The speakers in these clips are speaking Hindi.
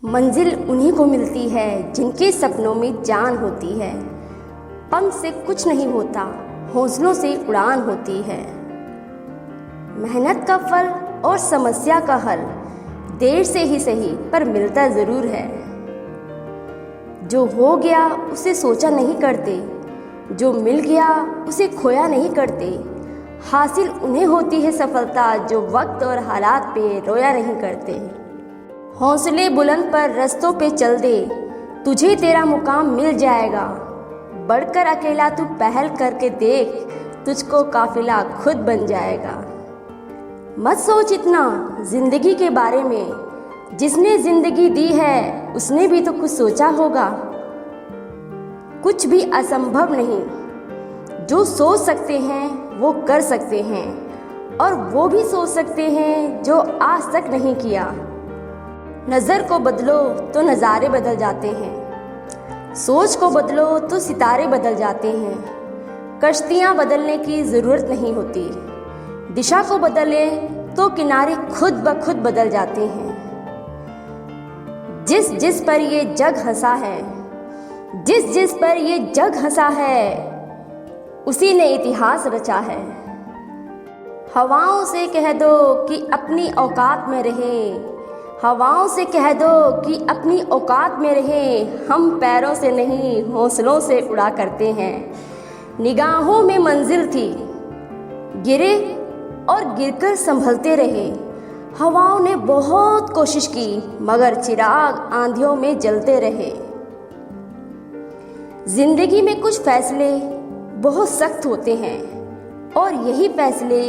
मंजिल उन्हीं को मिलती है जिनके सपनों में जान होती है। पंख से कुछ नहीं होता, हौसलों से उड़ान होती है। मेहनत का फल और समस्या का हल देर से ही सही पर मिलता ज़रूर है। जो हो गया उसे सोचा नहीं करते, जो मिल गया उसे खोया नहीं करते। हासिल उन्हें होती है सफलता जो वक्त और हालात पे रोया नहीं करते। हौसले बुलंद पर रस्तों पे चल दे, तुझे तेरा मुकाम मिल जाएगा। बढ़कर अकेला तू पहल करके देख, तुझको काफिला खुद बन जाएगा। मत सोच इतना जिंदगी के बारे में, जिसने जिंदगी दी है उसने भी तो कुछ सोचा होगा। कुछ भी असंभव नहीं, जो सोच सकते हैं वो कर सकते हैं, और वो भी सोच सकते हैं जो आज तक नहीं किया। नज़र को बदलो तो नज़ारे बदल जाते हैं, सोच को बदलो तो सितारे बदल जाते हैं। कश्तियाँ बदलने की ज़रूरत नहीं होती, दिशा को बदले तो किनारे खुद ब खुद बदल जाते हैं। जिस जिस पर ये जग हंसा है, जिस जिस पर ये जग हंसा है, उसी ने इतिहास रचा है। हवाओं से कह दो कि अपनी औकात में रहें, हवाओं से कह दो कि अपनी औकात में रहें। हम पैरों से नहीं हौसलों से उड़ा करते हैं। निगाहों में मंजिल थी, गिरे और गिरकर संभलते रहे। हवाओं ने बहुत कोशिश की मगर चिराग आंधियों में जलते रहे। जिंदगी में कुछ फैसले बहुत सख्त होते हैं और यही फैसले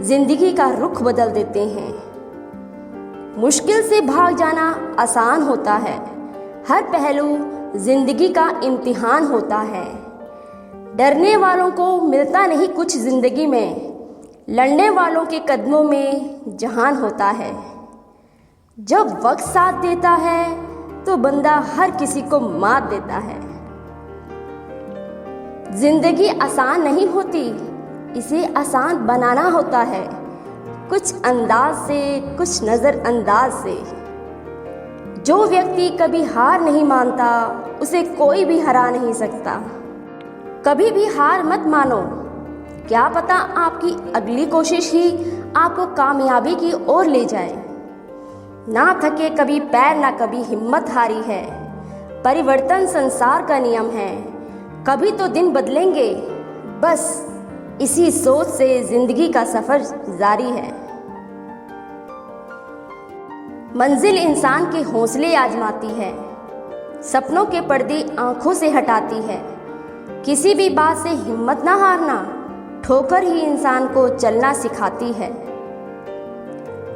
जिंदगी का रुख बदल देते हैं। मुश्किल से भाग जाना आसान होता है, हर पहलू जिंदगी का इम्तिहान होता है। डरने वालों को मिलता नहीं कुछ जिंदगी में, लड़ने वालों के कदमों में जहान होता है। जब वक्त साथ देता है तो बंदा हर किसी को मात देता है। जिंदगी आसान नहीं होती, इसे आसान बनाना होता है। कुछ अंदाज से, कुछ नज़रअंदाज से। जो व्यक्ति कभी हार नहीं मानता उसे कोई भी हरा नहीं सकता। कभी भी हार मत मानो, क्या पता आपकी अगली कोशिश ही आपको कामयाबी की ओर ले जाए। ना थके कभी पैर, ना कभी हिम्मत हारी है। परिवर्तन संसार का नियम है, कभी तो दिन बदलेंगे। बस इसी सोच से जिंदगी का सफर जारी है। मंजिल इंसान के हौसले आजमाती है, सपनों के पर्दे आंखों से हटाती है। किसी भी बात से हिम्मत ना हारना, ठोकर ही इंसान को चलना सिखाती है।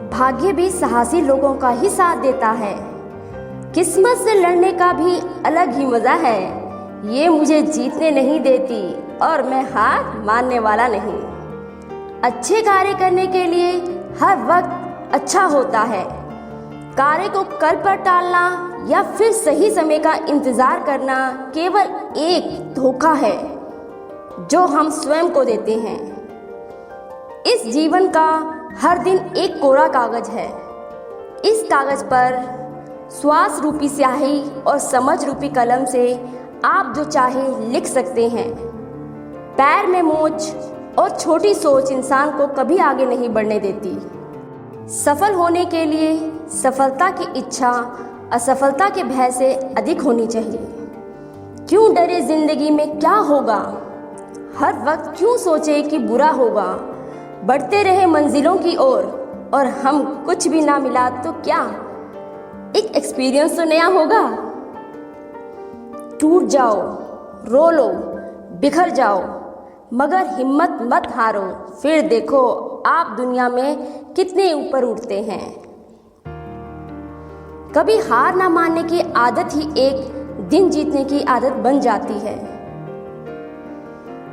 भाग्य भी साहसी लोगों का ही साथ देता है। किस्मत से लड़ने का भी अलग ही मजा है। ये मुझे जीतने नहीं देती और मैं हार मानने वाला नहीं। अच्छे कार्य करने के लिए हर वक्त अच्छा होता है। कार्य को कल पर टालना या फिर सही समय का इंतजार करना केवल एक धोखा है जो हम स्वयं को देते हैं। इस जीवन का हर दिन एक कोरा कागज है। इस कागज पर श्वास रूपी स्याही और समझ रूपी कलम से आप जो चाहे लिख सकते हैं। पैर में मोच और छोटी सोच इंसान को कभी आगे नहीं बढ़ने देती। सफल होने के लिए सफलता की इच्छा असफलता के भय से अधिक होनी चाहिए। क्यों डरे जिंदगी में क्या होगा, हर वक्त क्यों सोचे कि बुरा होगा। बढ़ते रहे मंजिलों की ओर और हम कुछ भी ना मिला तो क्या, एक एक्सपीरियंस तो नया होगा। टूट जाओ, रो लो, बिखर जाओ, मगर हिम्मत मत हारो। फिर देखो आप दुनिया में कितने ऊपर उठते हैं। कभी हार ना मानने की आदत ही एक दिन जीतने की आदत बन जाती है।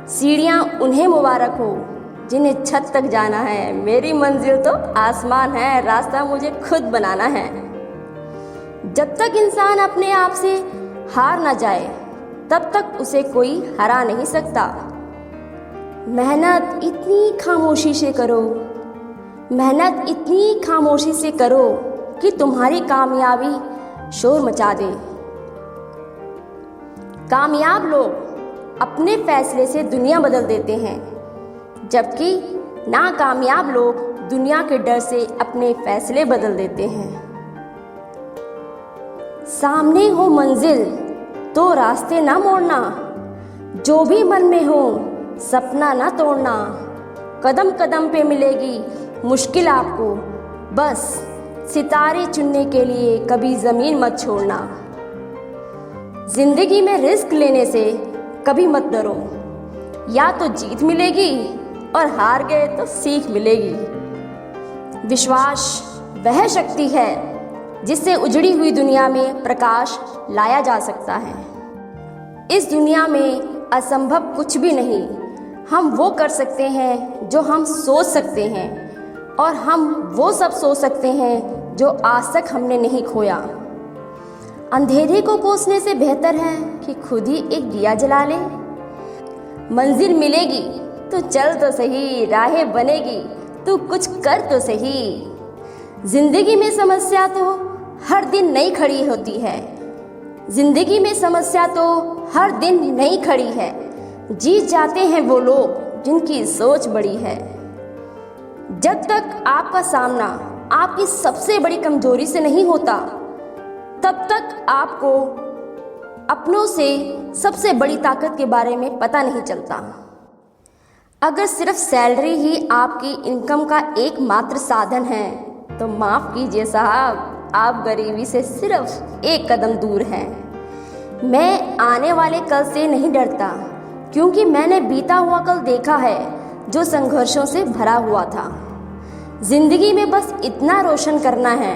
सीढ़ियां उन्हें मुबारक हो जिन्हें छत तक जाना है। मेरी मंजिल तो आसमान है, रास्ता मुझे खुद बनाना है। जब तक इंसान अपने आप से हार ना जाए तब तक उसे कोई हरा नहीं सकता। मेहनत इतनी खामोशी से करो, मेहनत इतनी खामोशी से करो कि तुम्हारी कामयाबी शोर मचा दे। कामयाब लोग अपने फैसले से दुनिया बदल देते हैं, जबकि नाकामयाब लोग दुनिया के डर से अपने फैसले बदल देते हैं। सामने हो मंजिल तो रास्ते ना मोड़ना, जो भी मन में हो सपना ना तोड़ना। कदम कदम पे मिलेगी मुश्किल आपको, बस सितारे चुनने के लिए कभी ज़मीन मत छोड़ना। जिंदगी में रिस्क लेने से कभी मत डरो, या तो जीत मिलेगी और हार गए तो सीख मिलेगी। विश्वास वह शक्ति है जिससे उजड़ी हुई दुनिया में प्रकाश लाया जा सकता है। इस दुनिया में असंभव कुछ भी नहीं। हम वो कर सकते हैं जो हम सोच सकते हैं, और हम वो सब सोच सकते हैं जो आज तक हमने नहीं खोया। अंधेरे को कोसने से बेहतर है कि खुद ही एक दिया जला ले। मंजिल मिलेगी तो चल तो सही, राहें बनेगी तो कुछ कर तो सही। जिंदगी में समस्या तो हर दिन नई खड़ी होती है। जिंदगी में समस्या तो हर दिन नई खड़ी है। जीत जाते हैं वो लोग जिनकी सोच बड़ी है। जब तक आपका सामना आपकी सबसे बड़ी कमजोरी से नहीं होता, तब तक आपको अपनों से सबसे बड़ी ताकत के बारे में पता नहीं चलता। अगर सिर्फ सैलरी ही आपकी इनकम का एकमात्र साधन है, तो माफ़ कीजिए साहब, आप गरीबी से सिर्फ एक कदम दूर हैं। मैं आने वाले कल से नहीं डरता, क्योंकि मैंने बीता हुआ कल देखा है जो संघर्षों से भरा हुआ था। जिंदगी में बस इतना रोशन करना है,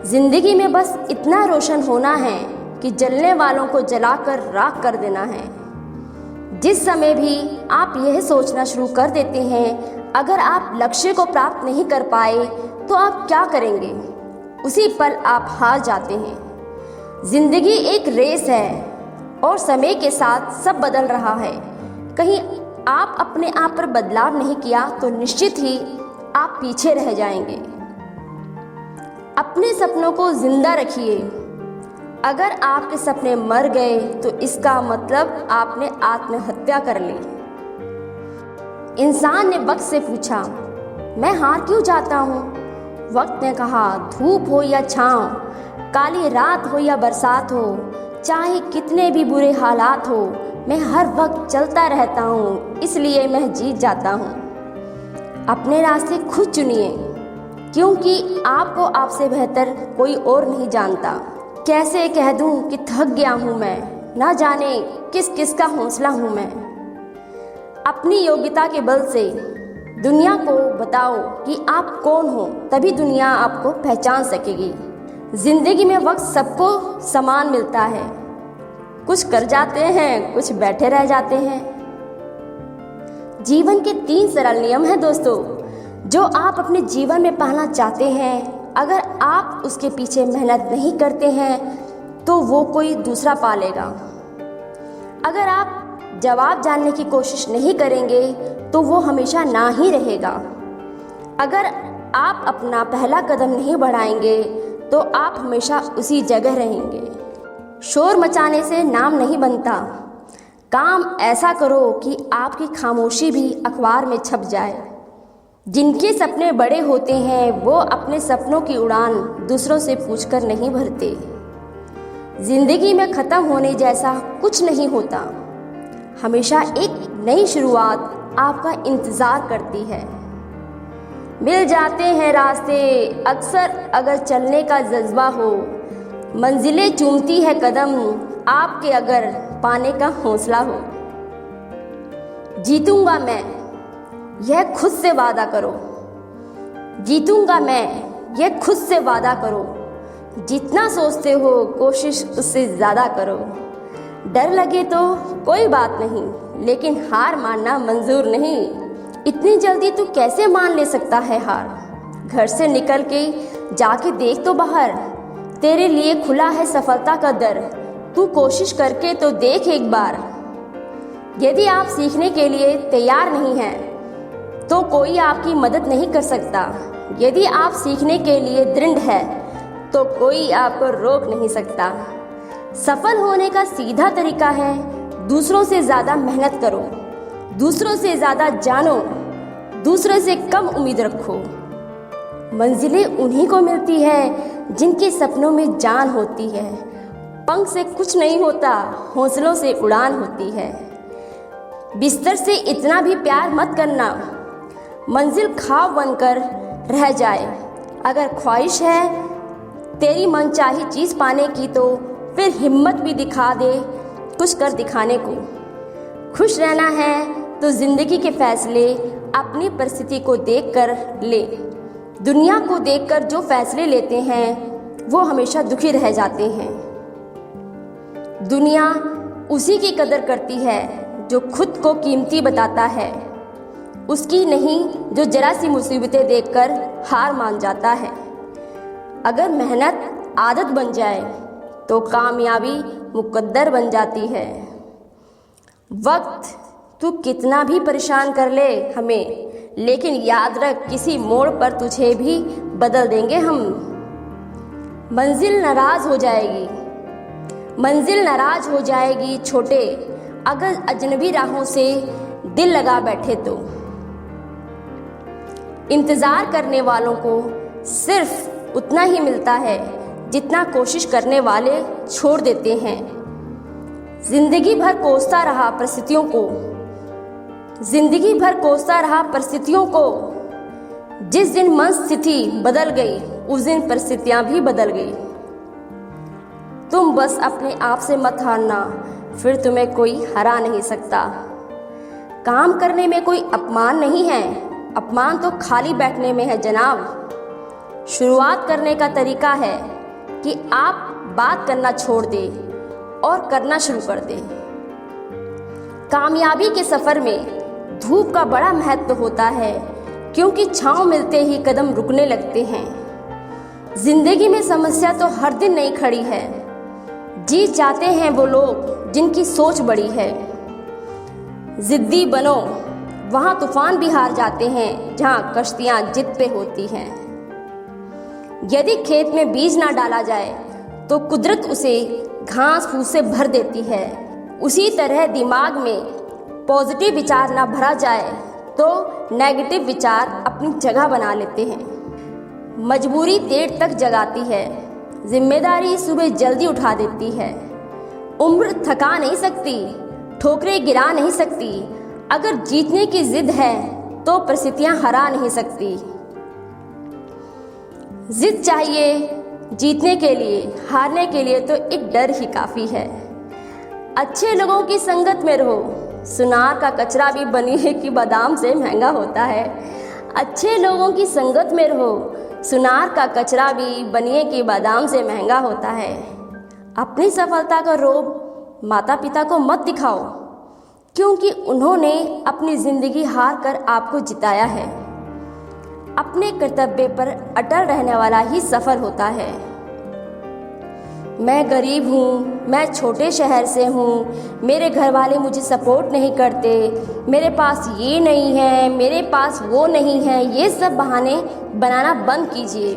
जिंदगी में बस इतना रोशन होना है कि जलने वालों को जलाकर राख कर देना है। जिस समय भी आप यह सोचना शुरू कर देते हैं अगर आप लक्ष्य को प्राप्त नहीं कर पाए तो आप क्या करेंगे, उसी पल आप हार जाते हैं। जिंदगी एक रेस है और समय के साथ सब बदल रहा है। कहीं आप अपने आप पर बदलाव नहीं किया तो निश्चित ही आप पीछे रह जाएंगे। अपने सपनों को जिंदा रखिए। अगर आपके सपने मर गए तो इसका मतलब आपने आत्महत्या कर ली। इंसान ने वक्त से पूछा, मैं हार क्यों जाता हूँ? वक्त ने कहा, धूप हो या छाँव, काली रात हो या बरसात हो, चाहे कितने भी बुरे हालात हो, मैं हर वक्त चलता रहता हूँ, इसलिए मैं जीत जाता हूँ। अपने रास्ते खुद चुनिए, क्योंकि आपको आपसे बेहतर कोई और नहीं जानता। कैसे कह दूं कि थक गया हूँ मैं, ना जाने किस किस का हौसला हूँ मैं। अपनी योग्यता के बल से दुनिया को बताओ कि आप कौन हो, तभी दुनिया आपको पहचान सकेगी। जिंदगी में वक्त सबको समान मिलता है। कुछ कर जाते हैं, कुछ बैठे रह जाते हैं। जीवन के 3 सरल नियम हैं दोस्तों, जो आप अपने जीवन में पाना चाहते हैं। अगर आप उसके पीछे मेहनत नहीं करते हैं तो वो कोई दूसरा पालेगा। अगर आप जवाब जानने की कोशिश नहीं करेंगे तो वो हमेशा ना ही रहेगा। अगर आप अपना पहला कदम नहीं बढ़ाएंगे तो आप हमेशा उसी जगह रहेंगे। शोर मचाने से नाम नहीं बनता। काम ऐसा करो कि आपकी खामोशी भी अखबार में छप जाए। जिनके सपने बड़े होते हैं वो अपने सपनों की उड़ान दूसरों से पूछकर नहीं भरते। जिंदगी में ख़त्म होने जैसा कुछ नहीं होता। हमेशा एक नई शुरुआत आपका इंतज़ार करती है। मिल जाते हैं रास्ते अक्सर अगर चलने का जज्बा हो। मंजिलें चूमती है कदम आपके अगर पाने का हौसला हो। जीतूंगा मैं, यह खुद से वादा करो। जीतूंगा मैं, यह खुद से वादा करो। जितना सोचते हो कोशिश उससे ज़्यादा करो। डर लगे तो कोई बात नहीं, लेकिन हार मानना मंजूर नहीं। इतनी जल्दी तू कैसे मान ले सकता है हार? घर से निकल के जाके देख तो बाहर, तेरे लिए खुला है सफलता का दर। तू कोशिश करके तो देख एक बार। यदि आप सीखने के लिए तैयार नहीं हैं तो कोई आपकी मदद नहीं कर सकता। यदि आप सीखने के लिए दृढ़ है तो कोई आपको रोक नहीं सकता। सफल होने का सीधा तरीका है दूसरों से ज़्यादा मेहनत करो, दूसरों से ज़्यादा जानो, दूसरों से कम उम्मीद रखो। मंजिलें उन्हीं को मिलती है जिनके सपनों में जान होती है। पंख से कुछ नहीं होता, हौसलों से उड़ान होती है। बिस्तर से इतना भी प्यार मत करना, मंजिल ख्वाब बनकर रह जाए। अगर ख्वाहिश है तेरी मनचाही चीज़ पाने की तो फिर हिम्मत भी दिखा दे कुछ कर दिखाने को। खुश रहना है तो ज़िंदगी के फैसले अपनी परिस्थिति को देखकर ले। दुनिया को देखकर जो फैसले लेते हैं वो हमेशा दुखी रह जाते हैं। दुनिया उसी की कदर करती है जो खुद को कीमती बताता है, उसकी नहीं जो जरा सी मुसीबतें देखकर हार मान जाता है। अगर मेहनत आदत बन जाए तो कामयाबी मुकद्दर बन जाती है। वक्त तू कितना भी परेशान कर ले हमें, लेकिन याद रख किसी मोड़ पर तुझे भी बदल देंगे हम। मंजिल नाराज हो जाएगी, मंजिल नाराज हो जाएगी छोटे, अगर अजनबी राहों से दिल लगा बैठे तो। इंतज़ार करने वालों को सिर्फ उतना ही मिलता है जितना कोशिश करने वाले छोड़ देते हैं। जिंदगी भर कोसता रहा परिस्थितियों को, जिंदगी भर कोसता रहा परिस्थितियों को। जिस दिन मन स्थिति बदल गई उस दिन परिस्थितियां भी बदल गई। तुम बस अपने आप से मत हारना, फिर तुम्हें कोई हरा नहीं सकता। काम करने में कोई अपमान नहीं है, अपमान तो खाली बैठने में है जनाब। शुरुआत करने का तरीका है कि आप बात करना छोड़ दे और करना शुरू कर दे। कामयाबी के सफ़र में धूप का बड़ा महत्व होता है, क्योंकि छांव मिलते ही कदम रुकने लगते हैं। जिंदगी में समस्या तो हर दिन नहीं खड़ी है, जीत जाते हैं वो लोग जिनकी सोच बड़ी है। जिद्दी बनो, वहाँ तूफान भी हार जाते हैं जहाँ कश्तियाँ जिद पे होती हैं। यदि खेत में बीज ना डाला जाए तो कुदरत उसे घास फूस से भर देती है। उसी तरह दिमाग में पॉजिटिव विचार ना भरा जाए तो नेगेटिव विचार अपनी जगह बना लेते हैं। मजबूरी देर तक जगाती है, जिम्मेदारी सुबह जल्दी उठा देती है। उम्र थका नहीं सकती, ठोकरें गिरा नहीं सकती। अगर जीतने की जिद है तो परिस्थितियां हरा नहीं सकती। जिद चाहिए जीतने के लिए, हारने के लिए तो एक डर ही काफ़ी है। अच्छे लोगों की संगत में रहो, सुनार का कचरा भी बनिए की बादाम से महंगा होता है। अच्छे लोगों की संगत में रहो, सुनार का कचरा भी बनिए की बादाम से महंगा होता है। अपनी सफलता का रोब माता पिता को मत दिखाओ, क्योंकि उन्होंने अपनी ज़िंदगी हार कर आपको जिताया है। अपने कर्तव्य पर अटल रहने वाला ही सफल होता है। मैं गरीब हूँ, मैं छोटे शहर से हूँ, मेरे घर वाले मुझे सपोर्ट नहीं करते, मेरे पास ये नहीं है, मेरे पास वो नहीं है, ये सब बहाने बनाना बंद कीजिए।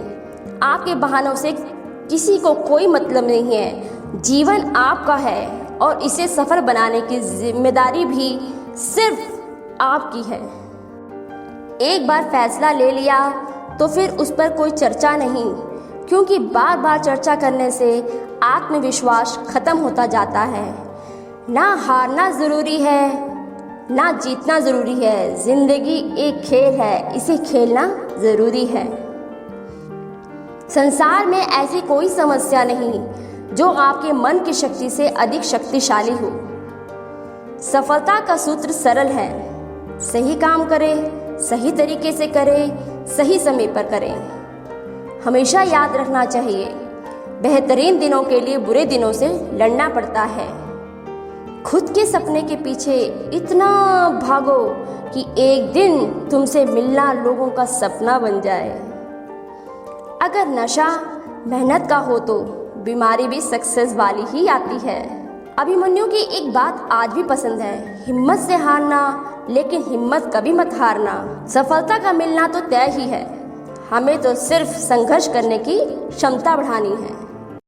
आपके बहानों से किसी को कोई मतलब नहीं है। जीवन आपका है और इसे सफल बनाने की जिम्मेदारी भी सिर्फ आपकी है। एक बार फैसला ले लिया तो फिर उस पर कोई चर्चा नहीं, क्योंकि बार बार चर्चा करने से आत्मविश्वास खत्म होता जाता है। ना हारना ज़रूरी है, ना जीतना ज़रूरी है। ज़िंदगी एक खेल है, इसे खेलना ज़रूरी है। संसार में ऐसी कोई समस्या नहीं जो आपके मन की शक्ति से अधिक शक्तिशाली हो। सफलता का सूत्र सरल है, सही काम करें, सही तरीके से करें, सही समय पर करें। हमेशा याद रखना चाहिए, बेहतरीन दिनों के लिए बुरे दिनों से लड़ना पड़ता है। खुद के सपने के पीछे इतना भागो कि एक दिन तुमसे मिलना लोगों का सपना बन जाए। अगर नशा मेहनत का हो तो बीमारी भी सक्सेस वाली ही आती है। अभिमन्यु की एक बात आज भी पसंद है, हिम्मत से हारना, लेकिन हिम्मत कभी मत हारना। सफलता का मिलना तो तय ही है, हमें तो सिर्फ संघर्ष करने की क्षमता बढ़ानी है।